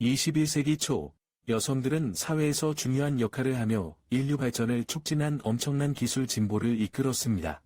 21세기 초, 여성들은 사회에서 중요한 역할을 하며 인류 발전을 촉진한 엄청난 기술 진보를 이끌었습니다.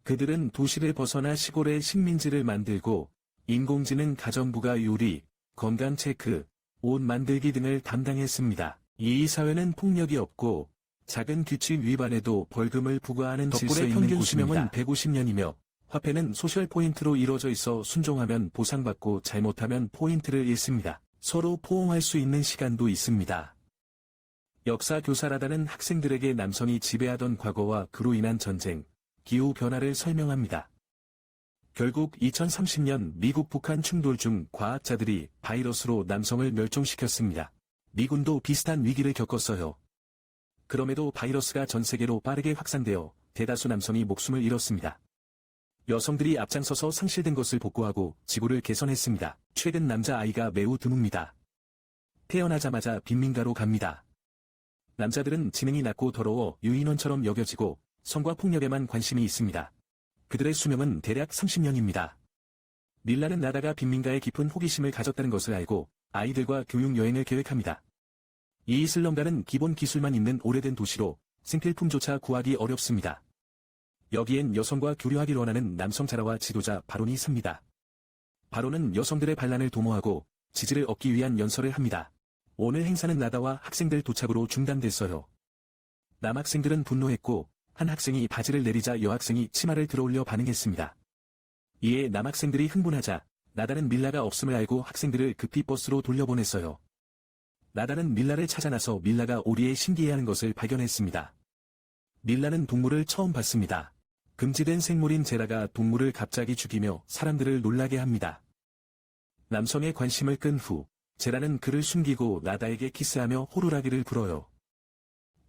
그들은 도시를 벗어나 시골의 식민지를 만들고 인공지능 가정부가 요리, 건강 체크, 옷 만들기 등을 담당했습니다. 이 사회는 폭력이 없고 작은 규칙 위반에도 벌금을 부과하는 질서 있는 평균 수명은 150년이며 화폐는 소셜 포인트로 이루어져 있어 순종하면 보상받고 잘못하면 포인트를 잃습니다. 서로 포옹할 수 있는 시간도 있습니다. 역사 교사라다는 학생들에게 남성이 지배하던 과거와 그로 인한 전쟁, 기후 변화를 설명합니다. 결국 2030년 미국 북한 충돌 중 과학자들이 바이러스로 남성을 멸종시켰습니다. 미군도 비슷한 위기를 겪었어요. 그럼에도 바이러스가 전 세계로 빠르게 확산되어 대다수 남성이 목숨을 잃었습니다. 여성들이 앞장서서 상실된 것을 복구하고 지구를 개선했습니다. 최근 남자아이가 매우 드뭅니다. 태어나자마자 빈민가로 갑니다. 남자들은 지능이 낮고 더러워 유인원처럼 여겨지고 성과 폭력에만 관심이 있습니다. 그들의 수명은 대략 30년입니다. 밀라는 나다가 빈민가에 깊은 호기심을 가졌다는 것을 알고 아이들과 교육 여행을 계획합니다. 이 슬럼가는 기본 기술만 있는 오래된 도시로 생필품조차 구하기 어렵습니다. 여기엔 여성과 교류하길 원하는 남성 자라와 지도자 바론이 삽니다. 바론은 여성들의 반란을 도모하고 지지를 얻기 위한 연설을 합니다. 오늘 행사는 나다와 학생들 도착으로 중단됐어요. 남학생들은 분노했고 한 학생이 바지를 내리자 여학생이 치마를 들어올려 반응했습니다. 이에 남학생들이 흥분하자 나다는 밀라가 없음을 알고 학생들을 급히 버스로 돌려보냈어요. 나다는 밀라를 찾아 나서 밀라가 오리에 신기해하는 것을 발견했습니다. 밀라는 동물을 처음 봤습니다. 금지된 생물인 제라가 동물을 갑자기 죽이며 사람들을 놀라게 합니다. 남성의 관심을 끈 후 제라는 그를 숨기고 나다에게 키스하며 호루라기를 불어요.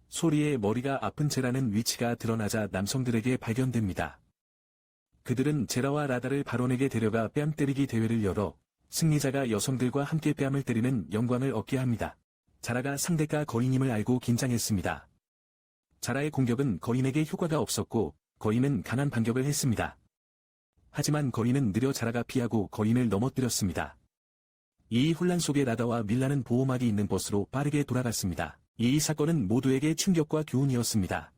소리에 머리가 아픈 제라는 위치가 드러나자 남성들에게 발견됩니다. 그들은 제라와 라다를 바론에게 데려가 뺨 때리기 대회를 열어 승리자가 여성들과 함께 뺨을 때리는 영광을 얻게 합니다. 자라가 상대가 거인임을 알고 긴장했습니다. 자라의 공격은 거인에게 효과가 없었고 거인은 강한 반격을 했습니다. 하지만 거인은 느려 자라가 피하고 거인을 넘어뜨렸습니다. 이 혼란 속에 라다와 밀라는 보호막이 있는 버스로 빠르게 돌아갔습니다. 이 사건은 모두에게 충격과 교훈이었습니다.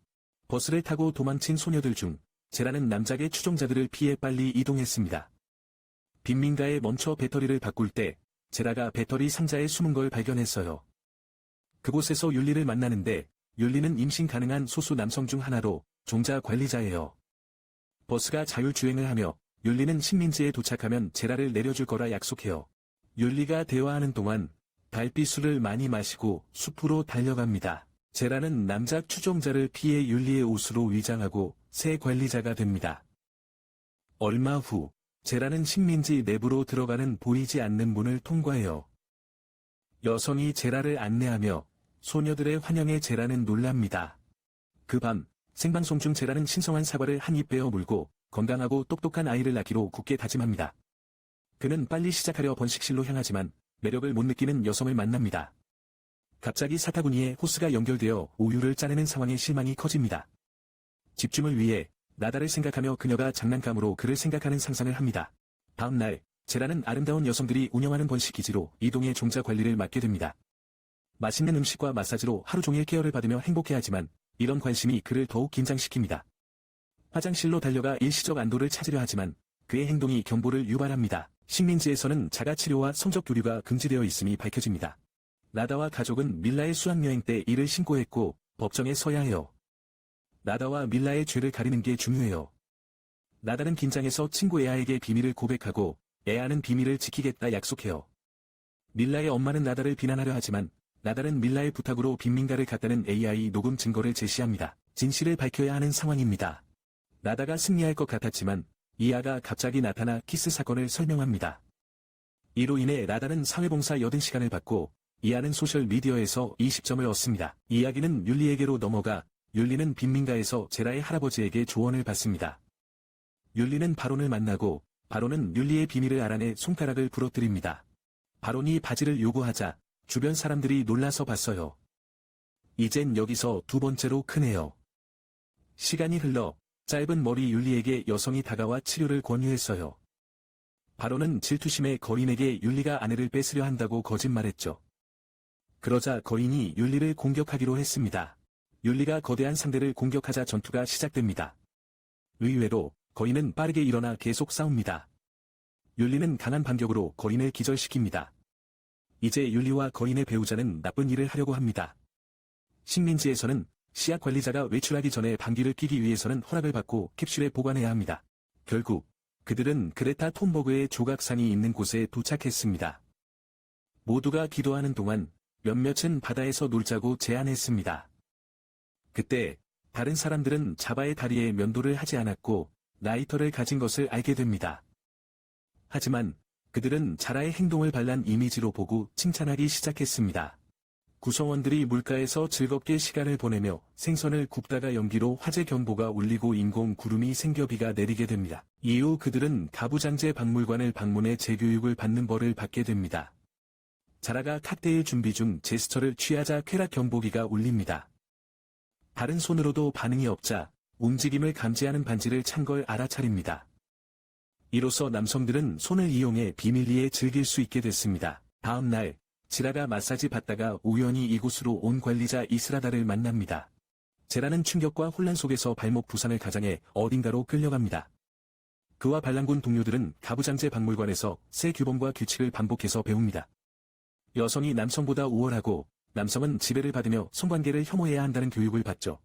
버스를 타고 도망친 소녀들 중 제라는 남작의 추종자들을 피해 빨리 이동했습니다. 빈민가에 멈춰 배터리를 바꿀 때 제라가 배터리 상자에 숨은 걸 발견했어요. 그곳에서 율리를 만나는데 율리는 임신 가능한 소수 남성 중 하나로 종자 관리자예요. 버스가 자율주행을 하며 율리는 식민지에 도착하면 제라를 내려줄 거라 약속해요. 율리가 대화하는 동안 달빛술을 많이 마시고 숲으로 달려갑니다. 제라는 남작 추종자를 피해 율리의 옷으로 위장하고 새 관리자가 됩니다. 얼마 후 제라는 식민지 내부로 들어가는 보이지 않는 문을 통과해요. 여성이 제라를 안내하며 소녀들의 환영에 제라는 놀랍니다. 그 밤 생방송 중 제라는 신성한 사과를 한 입 베어 물고 건강하고 똑똑한 아이를 낳기로 굳게 다짐합니다. 그는 빨리 시작하려 번식실로 향하지만 매력을 못 느끼는 여성을 만납니다. 갑자기 사타구니에 호스가 연결되어 우유를 짜내는 상황에 실망이 커집니다. 집중을 위해 나다를 생각하며 그녀가 장난감으로 그를 생각하는 상상을 합니다. 다음 날 제라는 아름다운 여성들이 운영하는 번식기지로 이동의 종자 관리를 맡게 됩니다. 맛있는 음식과 마사지로 하루 종일 케어를 받으며 행복해하지만 이런 관심이 그를 더욱 긴장시킵니다. 화장실로 달려가 일시적 안도를 찾으려 하지만 그의 행동이 경보를 유발합니다. 식민지에서는 자가치료와 성적 교류가 금지되어 있음이 밝혀집니다. 나다와 가족은 밀라의 수학여행 때 이를 신고했고 법정에 서야 해요. 나다와 밀라의 죄를 가리는 게 중요해요. 나다는 긴장해서 친구 에아에게 비밀을 고백하고 에아는 비밀을 지키겠다 약속해요. 밀라의 엄마는 나다를 비난하려 하지만 나다는 밀라의 부탁으로 빈민가를 갔다는 AI 녹음 증거를 제시합니다. 진실을 밝혀야 하는 상황입니다. 나다가 승리할 것 같았지만 이아가 갑자기 나타나 키스 사건을 설명합니다. 이로 인해 나다는 사회봉사 80시간을 받고 이아는 소셜미디어에서 20점을 얻습니다. 이야기는 율리에게로 넘어가 율리는 빈민가에서 제라의 할아버지에게 조언을 받습니다. 율리는 바론을 만나고 바론은 율리의 비밀을 알아내 손가락을 부러뜨립니다. 바론이 바지를 요구하자 주변 사람들이 놀라서 봤어요. 이젠 여기서 두 번째로 크네요. 시간이 흘러 짧은 머리 율리에게 여성이 다가와 치료를 권유했어요. 바론은 질투심에 거인에게 율리가 아내를 뺏으려 한다고 거짓말했죠. 그러자 거인이 율리를 공격하기로 했습니다. 율리가 거대한 상대를 공격하자 전투가 시작됩니다. 의외로 거인은 빠르게 일어나 계속 싸웁니다. 율리는 강한 반격으로 거인을 기절시킵니다. 이제 율리와 거인의 배우자는 나쁜 일을 하려고 합니다. 식민지에서는 씨앗 관리자가 외출하기 전에 방귀를 뀌기 위해서는 허락을 받고 캡슐에 보관해야 합니다. 결국 그들은 그레타 톤버그의 조각상이 있는 곳에 도착했습니다. 모두가 기도하는 동안 몇몇은 바다에서 놀자고 제안했습니다. 그때 다른 사람들은 자바의 다리에 면도를 하지 않았고 라이터를 가진 것을 알게 됩니다. 하지만 그들은 자라의 행동을 발란 이미지로 보고 칭찬하기 시작했습니다. 구성원들이 물가에서 즐겁게 시간을 보내며 생선을 굽다가 연기로 화재 경보가 울리고 인공 구름이 생겨 비가 내리게 됩니다. 이후 그들은 가부장제 박물관을 방문해 재교육을 받는 벌을 받게 됩니다. 자라가 칵테일 준비 중 제스처를 취하자 쾌락 경보기가 울립니다. 다른 손으로도 반응이 없자 움직임을 감지하는 반지를 찬 걸 알아차립니다. 이로써 남성들은 손을 이용해 비밀리에 즐길 수 있게 됐습니다. 다음 날 지라가 마사지 받다가 우연히 이곳으로 온 관리자 이스라다를 만납니다. 제라는 충격과 혼란 속에서 발목 부상을 가장해 어딘가로 끌려갑니다. 그와 반란군 동료들은 가부장제 박물관에서 새 규범과 규칙을 반복해서 배웁니다. 여성이 남성보다 우월하고 남성은 지배를 받으며 성관계를 혐오해야 한다는 교육을 받죠.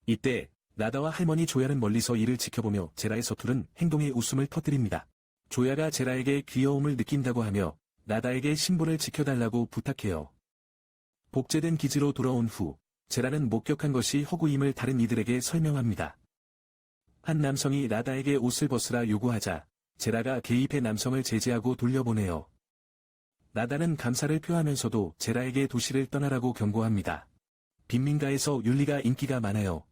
이때 나다와 할머니 조야는 멀리서 이를 지켜보며 제라의 서투른 행동에 웃음을 터뜨립니다. 조야가 제라에게 귀여움을 느낀다고 하며 나다에게 신분을 지켜달라고 부탁해요. 복제된 기지로 돌아온 후 제라는 목격한 것이 허구임을 다른 이들에게 설명합니다. 한 남성이 나다에게 옷을 벗으라 요구하자 제라가 개입해 남성을 제지하고 돌려보내요. 나다는 감사를 표하면서도 제라에게 도시를 떠나라고 경고합니다. 빈민가에서 율리가 인기가 많아요.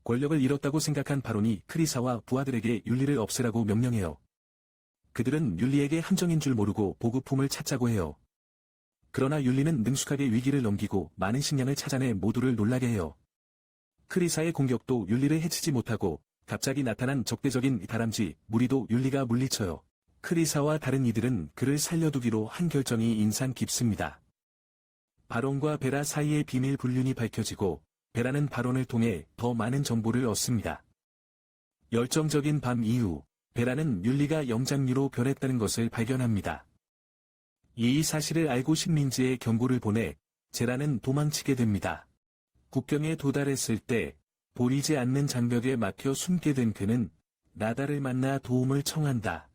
권력을 잃었다고 생각한 바론이 크리사와 부하들에게 율리를 없애라고 명령해요. 그들은 율리에게 함정인 줄 모르고 보급품을 찾자고 해요. 그러나 율리는 능숙하게 위기를 넘기고 많은 식량을 찾아내 모두를 놀라게 해요. 크리사의 공격도 율리를 해치지 못하고 갑자기 나타난 적대적인 다람쥐 무리도 율리가 물리쳐요. 크리사와 다른 이들은 그를 살려두기로 한 결정이 인상 깊습니다. 바론과 베라 사이의 비밀 불륜이 밝혀지고 베라는 바론을 통해 더 많은 정보를 얻습니다. 열정적인 밤 이후 베라는 율리가 영장류로 변했다는 것을 발견합니다. 이 사실을 알고 식민지에 경고를 보내 제라는 도망치게 됩니다. 국경에 도달했을 때 보이지 않는 장벽에 막혀 숨게 된 그는 나다를 만나 도움을 청한다.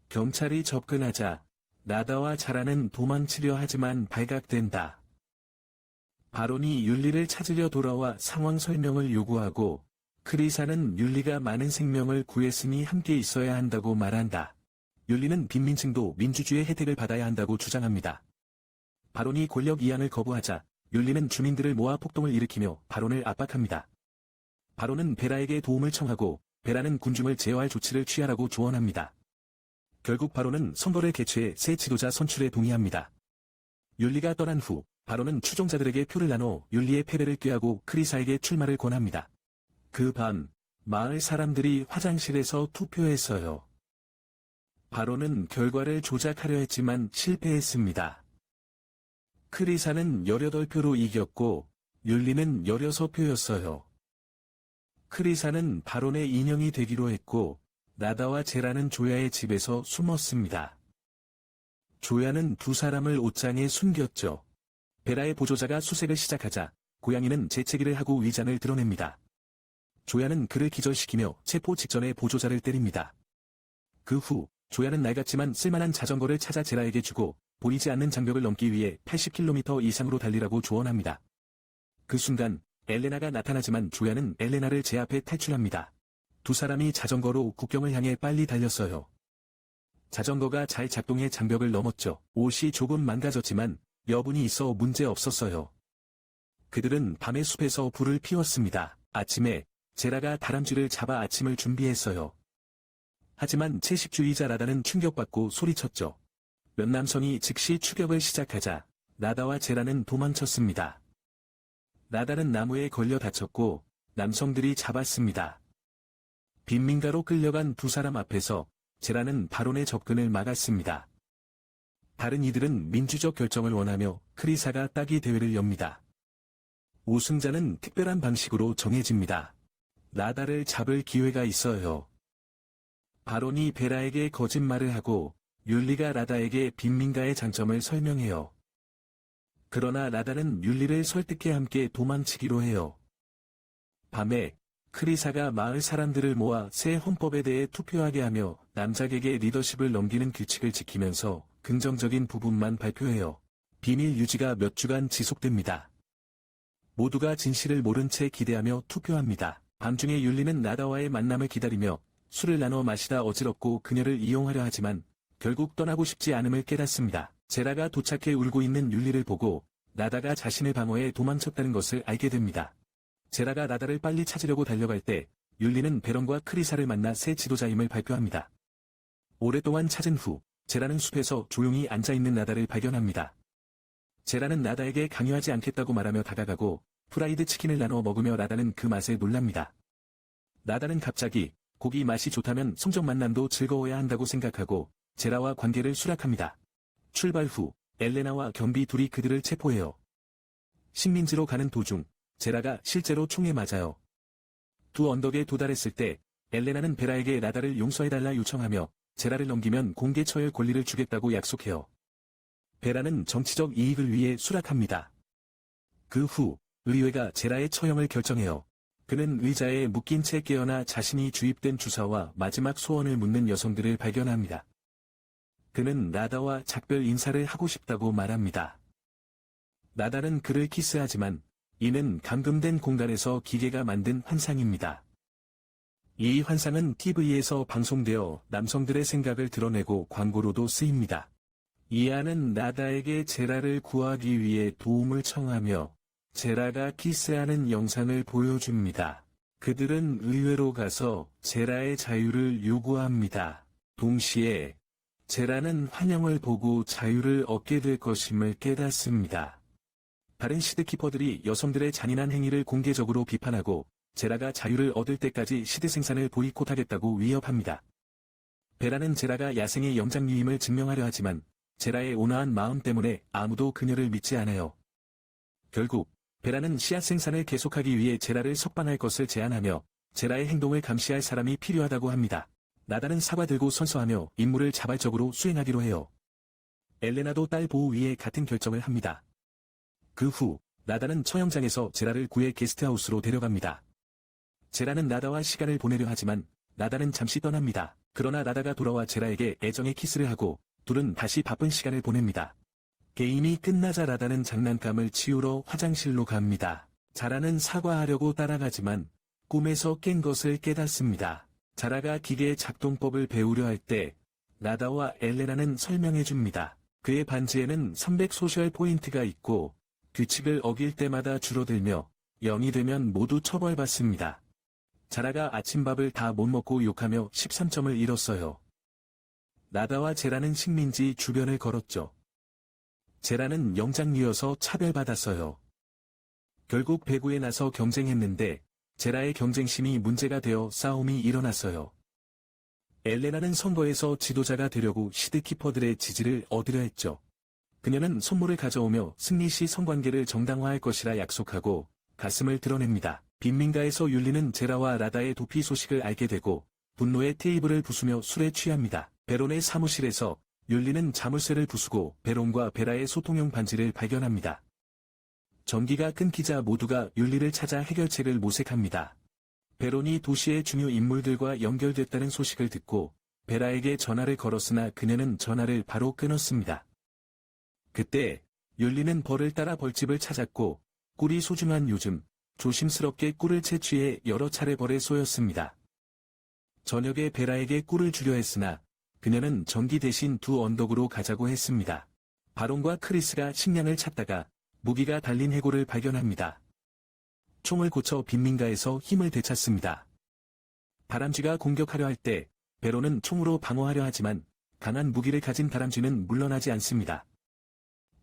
경찰이 접근하자 나다와 자라는 도망치려 하지만 발각된다. 바론이 율리를 찾으려 돌아와 상황 설명을 요구하고 크리사는 율리가 많은 생명을 구했으니 함께 있어야 한다고 말한다. 율리는 빈민층도 민주주의 혜택을 받아야 한다고 주장합니다. 바론이 권력 이양을 거부하자 율리는 주민들을 모아 폭동을 일으키며 바론을 압박합니다. 바론은 베라에게 도움을 청하고 베라는 군중을 제어할 조치를 취하라고 조언합니다. 결국 바론은 선거를 개최해 새 지도자 선출에 동의합니다. 율리가 떠난 후 바론은 추종자들에게 표를 나눠 율리의 패배를 꾀하고 크리사에게 출마를 권합니다. 그 밤 마을 사람들이 화장실에서 투표했어요. 바론은 결과를 조작하려 했지만 실패했습니다. 크리사는 18표로 이겼고 율리는 16표였어요. 크리사는 바론의 인형이 되기로 했고 나다와 제라는 조야의 집에서 숨었습니다. 조야는 두 사람을 옷장에 숨겼죠. 베라의 보조자가 수색을 시작하자 고양이는 재채기를 하고 위장을 드러냅니다. 조야는 그를 기절시키며 체포 직전에 보조자를 때립니다. 그 후 조야는 낡았지만 쓸만한 자전거를 찾아 제라에게 주고 보이지 않는 장벽을 넘기 위해 80km 이상으로 달리라고 조언합니다. 그 순간 엘레나가 나타나지만 조야는 엘레나를 제압해 탈출합니다. 두 사람이 자전거로 국경을 향해 빨리 달렸어요. 자전거가 잘 작동해 장벽을 넘었죠. 옷이 조금 망가졌지만 여분이 있어 문제 없었어요. 그들은 밤의 숲에서 불을 피웠습니다. 아침에 제라가 다람쥐를 잡아 아침을 준비했어요. 하지만 채식주의자 라다는 충격받고 소리쳤죠. 몇 남성이 즉시 추격을 시작하자 나다와 제라는 도망쳤습니다. 나다는 나무에 걸려 다쳤고 남성들이 잡았습니다. 빈민가로 끌려간 두 사람 앞에서 제라는 바론의 접근을 막았습니다. 다른 이들은 민주적 결정을 원하며 크리사가 따기 대회를 엽니다. 우승자는 특별한 방식으로 정해집니다. 라다를 잡을 기회가 있어요. 바론이 베라에게 거짓말을 하고 율리가 라다에게 빈민가의 장점을 설명해요. 그러나 라다는 율리를 설득해 함께 도망치기로 해요. 밤에 크리사가 마을 사람들을 모아 새 헌법에 대해 투표하게 하며 남작에게 리더십을 넘기는 규칙을 지키면서 긍정적인 부분만 발표해요. 비밀 유지가 몇 주간 지속됩니다. 모두가 진실을 모른 채 기대하며 투표합니다. 밤중에 율리는 라다와의 만남을 기다리며 술을 나눠 마시다 어지럽고 그녀를 이용하려 하지만 결국 떠나고 싶지 않음을 깨닫습니다. 제라가 도착해 울고 있는 율리를 보고 라다가 자신을 방어해 도망쳤다는 것을 알게 됩니다. 제라가 라다를 빨리 찾으려고 달려갈 때 율리는 베론과 크리사를 만나 새 지도자임을 발표합니다. 오랫동안 찾은 후 제라는 숲에서 조용히 앉아있는 라다를 발견합니다. 제라는 라다에게 강요하지 않겠다고 말하며 다가가고 프라이드 치킨을 나눠 먹으며 라다는 그 맛에 놀랍니다. 라다는 갑자기 고기 맛이 좋다면 성적 만남도 즐거워야 한다고 생각하고 제라와 관계를 수락합니다. 출발 후 엘레나와 겸비 둘이 그들을 체포해요. 식민지로 가는 도중 제라가 실제로 총에 맞아요. 두 언덕에 도달했을 때 엘레나는 베라에게 라다를 용서해달라 요청하며 제라를 넘기면 공개 처형 권리를 주겠다고 약속해요. 베라는 정치적 이익을 위해 수락합니다. 그 후 의회가 제라의 처형을 결정해요. 그는 의자에 묶인 채 깨어나 자신이 주입된 주사와 마지막 소원을 묻는 여성들을 발견합니다. 그는 라다와 작별 인사를 하고 싶다고 말합니다. 라다는 그를 키스하지만 이는 감금된 공간에서 기계가 만든 환상입니다. 이 환상은 TV에서 방송되어 남성들의 생각을 드러내고 광고로도 쓰입니다. 이안은 라다에게 제라를 구하기 위해 도움을 청하며 제라가 키스하는 영상을 보여줍니다. 그들은 의회로 가서 제라의 자유를 요구합니다. 동시에 제라는 환영을 보고 자유를 얻게 될 것임을 깨닫습니다. 다른 시드키퍼들이 여성들의 잔인한 행위를 공개적으로 비판하고 제라가 자유를 얻을 때까지 시드 생산을 보이콧하겠다고 위협합니다. 베라는 제라가 야생의 영장류임을 증명하려 하지만 제라의 온화한 마음 때문에 아무도 그녀를 믿지 않아요. 결국 베라는 씨앗 생산을 계속하기 위해 제라를 석방할 것을 제안하며 제라의 행동을 감시할 사람이 필요하다고 합니다. 라다는 사과 들고 선서하며 임무를 자발적으로 수행하기로 해요. 엘레나도 딸 보호 위해 같은 결정을 합니다. 그 후 라다는 처형장에서 제라를 구해 게스트하우스로 데려갑니다. 제라는 라다와 시간을 보내려 하지만 라다는 잠시 떠납니다. 그러나 라다가 돌아와 제라에게 애정의 키스를 하고 둘은 다시 바쁜 시간을 보냅니다. 게임이 끝나자 라다는 장난감을 치우러 화장실로 갑니다. 자라는 사과하려고 따라가지만 꿈에서 깬 것을 깨닫습니다. 자라가 기계의 작동법을 배우려 할 때 라다와 엘레나는 설명해줍니다. 그의 반지에는 300 소셜 포인트가 있고 규칙을 어길 때마다 줄어들며 0이 되면 모두 처벌받습니다. 자라가 아침밥을 다 못 먹고 욕하며 13점을 잃었어요. 라다와 제라는 식민지 주변을 걸었죠. 제라는 영장류여서 차별받았어요. 결국 배구에 나서 경쟁했는데 제라의 경쟁심이 문제가 되어 싸움이 일어났어요. 엘레나는 선거에서 지도자가 되려고 시드키퍼들의 지지를 얻으려 했죠. 그녀는 선물을 가져오며 승리 시 성관계를 정당화할 것이라 약속하고 가슴을 드러냅니다. 빈민가에서 율리는 제라와 라다의 도피 소식을 알게 되고 분노에 테이블을 부수며 술에 취합니다. 베론의 사무실에서 율리는 자물쇠를 부수고 베론과 베라의 소통용 반지를 발견합니다. 전기가 끊기자 모두가 율리를 찾아 해결책을 모색합니다. 베론이 도시의 중요 인물들과 연결됐다는 소식을 듣고 베라에게 전화를 걸었으나 그녀는 전화를 바로 끊었습니다. 그때 율리는 벌을 따라 벌집을 찾았고 꿀이 소중한 요즘 조심스럽게 꿀을 채취해 여러 차례 벌에 쏘였습니다. 저녁에 베라에게 꿀을 주려 했으나 그녀는 전기 대신 두 언덕으로 가자고 했습니다. 바론과 크리스가 식량을 찾다가 무기가 달린 해골을 발견합니다. 총을 고쳐 빈민가에서 힘을 되찾습니다. 다람쥐가 공격하려 할 때 베론은 총으로 방어하려 하지만 강한 무기를 가진 다람쥐는 물러나지 않습니다.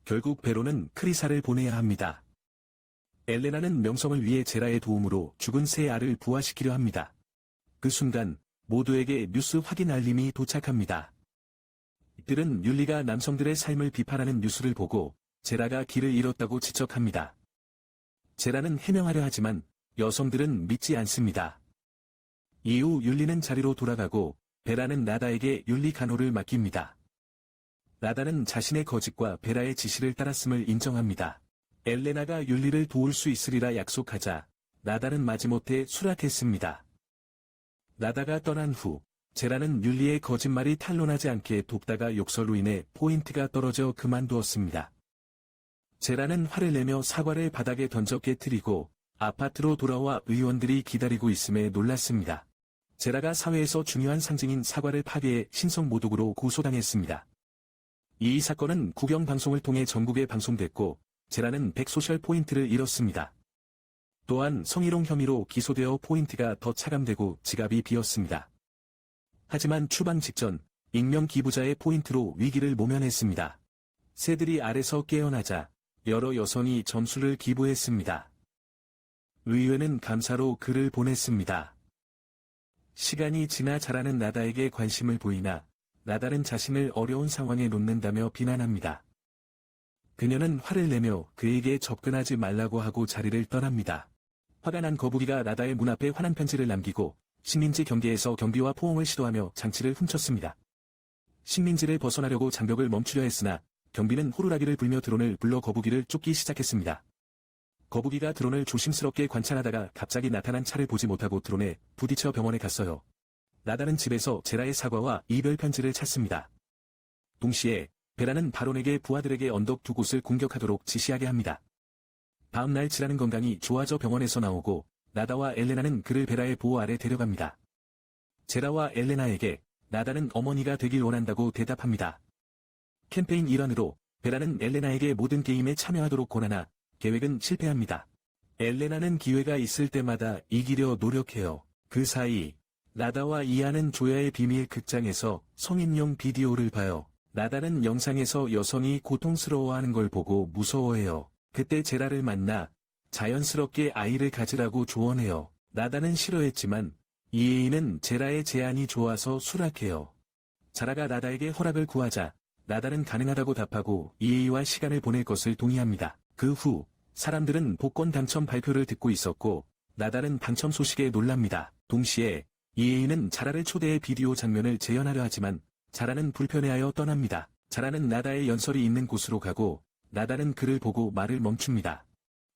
결국 베론은 크리사를 보내야 합니다. 엘레나는 명성을 위해 제라의 도움으로 죽은 새 알을 부화시키려 합니다. 그 순간 모두에게 뉴스 확인 알림이 도착합니다. 이들은 율리가 남성들의 삶을 비판하는 뉴스를 보고 제라가 길을 잃었다고 지적합니다. 제라는 해명하려 하지만 여성들은 믿지 않습니다. 이후 율리는 자리로 돌아가고 베라는 나다에게 율리 간호를 맡깁니다. 나다는 자신의 거짓과 베라의 지시를 따랐음을 인정합니다. 엘레나가 율리를 도울 수 있으리라 약속하자 나다는 마지못해 수락했습니다. 나다가 떠난 후 제라는 율리의 거짓말이 탄로나지 않게 돕다가 욕설로 인해 포인트가 떨어져 그만두었습니다. 제라는 화를 내며 사과를 바닥에 던져 깨뜨리고 아파트로 돌아와 의원들이 기다리고 있음에 놀랐습니다. 제라가 사회에서 중요한 상징인 사과를 파괴해 신성모독으로 고소당했습니다. 이 사건은 국영방송을 통해 전국에 방송됐고 제라는 100소셜 포인트를 잃었습니다. 또한 성희롱 혐의로 기소되어 포인트가 더 차감되고 지갑이 비었습니다. 하지만 추방 직전 익명 기부자의 포인트로 위기를 모면했습니다. 새들이 알에서 깨어나자 여러 여성이 점수를 기부했습니다. 의회는 감사로 글을 보냈습니다. 시간이 지나 자라는 나다에게 관심을 보이나 나다는 자신을 어려운 상황에 놓는다며 비난합니다. 그녀는 화를 내며 그에게 접근하지 말라고 하고 자리를 떠납니다. 화가 난 거북이가 나다의 문 앞에 화난 편지를 남기고 식민지 경계에서 경비와 포옹을 시도하며 장치를 훔쳤습니다. 식민지를 벗어나려고 장벽을 멈추려 했으나 경비는 호루라기를 불며 드론을 불러 거북이를 쫓기 시작했습니다. 거북이가 드론을 조심스럽게 관찰하다가 갑자기 나타난 차를 보지 못하고 드론에 부딪혀 병원에 갔어요. 나다는 집에서 제라의 사과와 이별 편지를 찾습니다. 동시에 베라는 바론에게 부하들에게 언덕 두 곳을 공격하도록 지시하게 합니다. 다음 날 제라는 건강이 좋아져 병원에서 나오고 나다와 엘레나는 그를 베라의 보호 아래 데려갑니다. 제라와 엘레나에게 나다는 어머니가 되길 원한다고 대답합니다. 캠페인 일환으로 베라는 엘레나에게 모든 게임에 참여하도록 권하나 계획은 실패합니다. 엘레나는 기회가 있을 때마다 이기려 노력해요. 그 사이 나다와 이아는 조야의 비밀 극장에서 성인용 비디오를 봐요. 나다는 영상에서 여성이 고통스러워하는 걸 보고 무서워해요. 그때 제라를 만나 자연스럽게 아이를 가지라고 조언해요. 나다는 싫어했지만 이에이는 제라의 제안이 좋아서 수락해요. 자라가 나다에게 허락을 구하자 나다는 가능하다고 답하고 이에이와 시간을 보낼 것을 동의합니다. 그 후 사람들은 복권 당첨 발표를 듣고 있었고 나다는 당첨 소식에 놀랍니다. 동시에 이에이는 자라를 초대해 비디오 장면을 재현하려 하지만 자라는 불편해하여 떠납니다. 자라는 나다의 연설이 있는 곳으로 가고 나다는 그를 보고 말을 멈춥니다.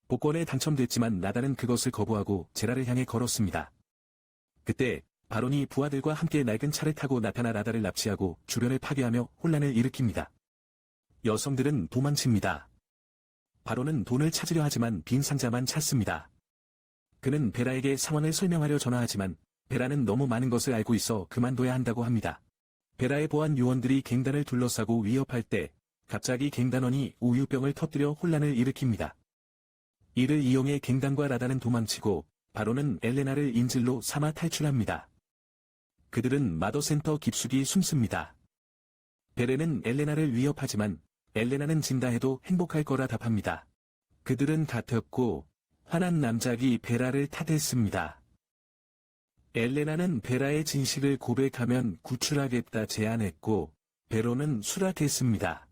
복권에 당첨됐지만 나다는 그것을 거부하고 제라를 향해 걸었습니다. 그때 바론이 부하들과 함께 낡은 차를 타고 나타나 나다를 납치하고 주변을 파괴하며 혼란을 일으킵니다. 여성들은 도망칩니다. 바론은 돈을 찾으려 하지만 빈 상자만 찾습니다. 그는 베라에게 상황을 설명하려 전화하지만 베라는 너무 많은 것을 알고 있어 그만둬야 한다고 합니다. 베라의 보안 요원들이 갱단을 둘러싸고 위협할 때 갑자기 갱단원이 우유병을 터뜨려 혼란을 일으킵니다. 이를 이용해 갱단과 라다는 도망치고 바론은 엘레나를 인질로 삼아 탈출합니다. 그들은 마더센터 깊숙이 숨습니다. 베레는 엘레나를 위협하지만 엘레나는 진다 해도 행복할 거라 답합니다. 그들은 같았고 화난 남작이 베라를 탓했습니다. 엘레나는 베라의 진실을 고백하면 구출하겠다 제안했고 베로는 수락했습니다.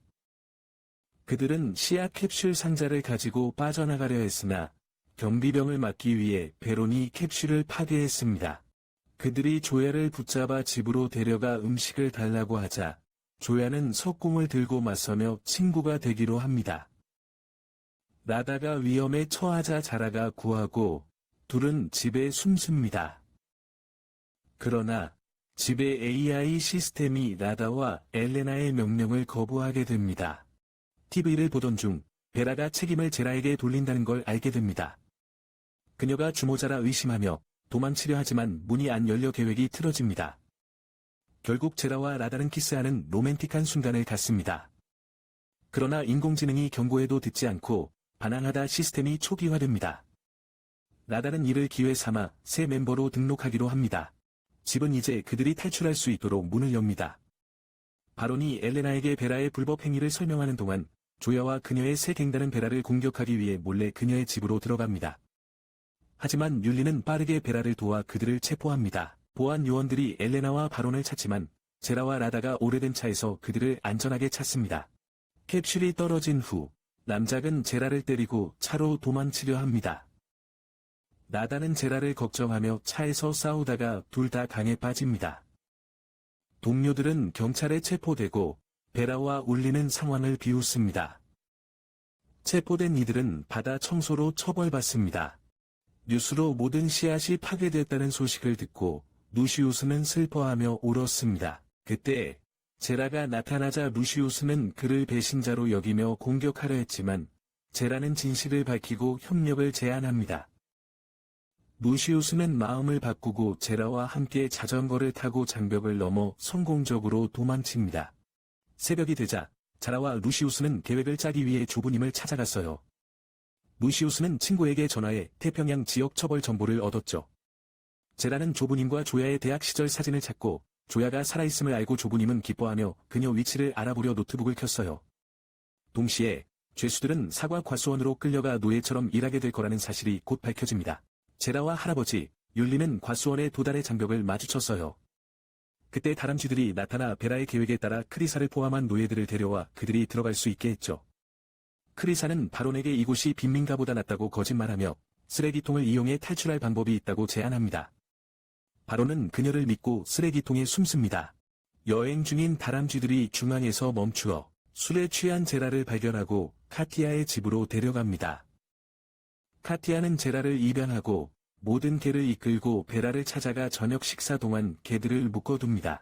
그들은 씨앗 캡슐 상자를 가지고 빠져나가려 했으나 경비병을 막기 위해 베론이 캡슐을 파괴했습니다. 그들이 조야를 붙잡아 집으로 데려가 음식을 달라고 하자 조야는 석궁을 들고 맞서며 친구가 되기로 합니다. 나다가 위험에 처하자 자라가 구하고 둘은 집에 숨습니다. 그러나 집의 AI 시스템이 나다와 엘레나의 명령을 거부하게 됩니다. TV를 보던 중 베라가 책임을 제라에게 돌린다는 걸 알게 됩니다. 그녀가 주모자라 의심하며 도망치려 하지만 문이 안 열려 계획이 틀어집니다. 결국 제라와 라다는 키스하는 로맨틱한 순간을 갖습니다. 그러나 인공지능이 경고해도 듣지 않고 반항하다 시스템이 초기화됩니다. 라다는 이를 기회 삼아 새 멤버로 등록하기로 합니다. 집은 이제 그들이 탈출할 수 있도록 문을 엽니다. 바론이 엘레나에게 베라의 불법 행위를 설명하는 동안 조야와 그녀의 새 갱단은 베라를 공격하기 위해 몰래 그녀의 집으로 들어갑니다. 하지만 율리는 빠르게 베라를 도와 그들을 체포합니다. 보안 요원들이 엘레나와 바론을 찾지만 제라와 라다가 오래된 차에서 그들을 안전하게 찾습니다. 캡슐이 떨어진 후 남작은 제라를 때리고 차로 도망치려 합니다. 라다는 제라를 걱정하며 차에서 싸우다가 둘 다 강에 빠집니다. 동료들은 경찰에 체포되고 베라와 울리는 상황을 비웃습니다. 체포된 이들은 바다 청소로 처벌받습니다. 뉴스로 모든 씨앗이 파괴됐다는 소식을 듣고 루시우스는 슬퍼하며 울었습니다. 그때 제라가 나타나자 루시우스는 그를 배신자로 여기며 공격하려 했지만 제라는 진실을 밝히고 협력을 제안합니다. 루시우스는 마음을 바꾸고 제라와 함께 자전거를 타고 장벽을 넘어 성공적으로 도망칩니다. 새벽이 되자 제라와 루시우스는 계획을 짜기 위해 조부님을 찾아갔어요. 루시우스는 친구에게 전화해 태평양 지역 처벌 정보를 얻었죠. 제라는 조부님과 조야의 대학 시절 사진을 찾고 조야가 살아있음을 알고 조부님은 기뻐하며 그녀 위치를 알아보려 노트북을 켰어요. 동시에 죄수들은 사과 과수원으로 끌려가 노예처럼 일하게 될 거라는 사실이 곧 밝혀집니다. 제라와 할아버지 율리는 과수원의 도달의 장벽을 마주쳤어요. 그때 다람쥐들이 나타나 베라의 계획에 따라 크리사를 포함한 노예들을 데려와 그들이 들어갈 수 있게 했죠. 크리사는 바론에게 이곳이 빈민가보다 낫다고 거짓말하며 쓰레기통을 이용해 탈출할 방법이 있다고 제안합니다. 바론은 그녀를 믿고 쓰레기통에 숨습니다. 여행 중인 다람쥐들이 중앙에서 멈추어 술에 취한 제라를 발견하고 카티아의 집으로 데려갑니다. 카티아는 제라를 입양하고 모든 개를 이끌고 베라를 찾아가 저녁 식사 동안 개들을 묶어둡니다.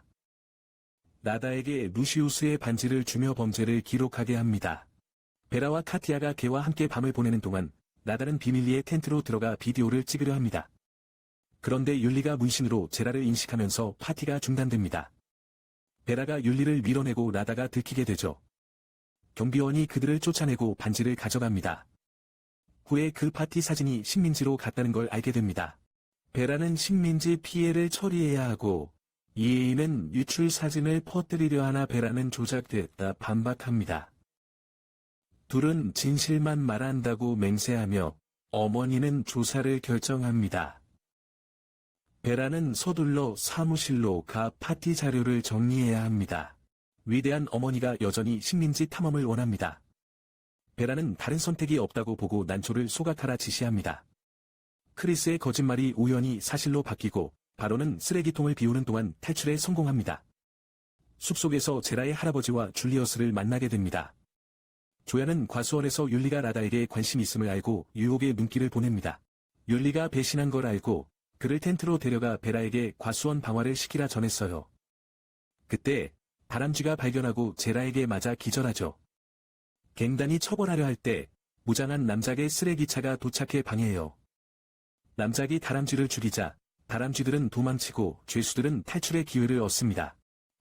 라다에게 루시우스의 반지를 주며 범죄를 기록하게 합니다. 베라와 카티아가 개와 함께 밤을 보내는 동안 라다는 비밀리에 텐트로 들어가 비디오를 찍으려 합니다. 그런데 율리가 문신으로 제라를 인식하면서 파티가 중단됩니다. 베라가 율리를 밀어내고 라다가 들키게 되죠. 경비원이 그들을 쫓아내고 반지를 가져갑니다. 후에 그 파티 사진이 식민지로 갔다는 걸 알게 됩니다. 베라는 식민지 피해를 처리해야 하고 이에이는 유출 사진을 퍼뜨리려 하나 베라는 조작됐다 반박합니다. 둘은 진실만 말한다고 맹세하며 어머니는 조사를 결정합니다. 베라는 서둘러 사무실로 가 파티 자료를 정리해야 합니다. 위대한 어머니가 여전히 식민지 탐험을 원합니다. 베라는 다른 선택이 없다고 보고 난초를 소각하라 지시합니다. 크리스의 거짓말이 우연히 사실로 바뀌고 바론은 쓰레기통을 비우는 동안 탈출에 성공합니다. 숲속에서 제라의 할아버지와 줄리어스를 만나게 됩니다. 조야는 과수원에서 율리가 라다에게 관심 있음을 알고 유혹의 눈길을 보냅니다. 율리가 배신한 걸 알고 그를 텐트로 데려가 베라에게 과수원 방화를 시키라 전했어요. 그때 다람쥐가 발견하고 제라에게 맞아 기절하죠. 갱단이 처벌하려 할 때 무장한 남작의 쓰레기차가 도착해 방해해요. 남작이 다람쥐를 죽이자 다람쥐들은 도망치고 죄수들은 탈출의 기회를 얻습니다.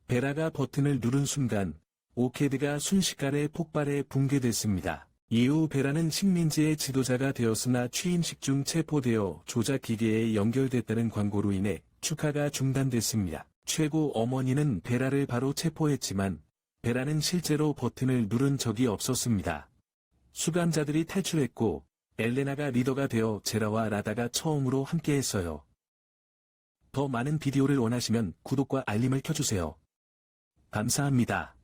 베라가 버튼을 누른 순간 오케드가 순식간에 폭발해 붕괴됐습니다. 이후 베라는 식민지의 지도자가 되었으나 취임식 중 체포되어 조작 기계에 연결됐다는 광고로 인해 축하가 중단됐습니다. 최고 어머니는 베라를 바로 체포했지만 베라는 실제로 버튼을 누른 적이 없었습니다. 수감자들이 탈출했고 엘레나가 리더가 되어 제라와 라다가 처음으로 함께했어요. 더 많은 비디오를 원하시면 구독과 알림을 켜주세요. 감사합니다.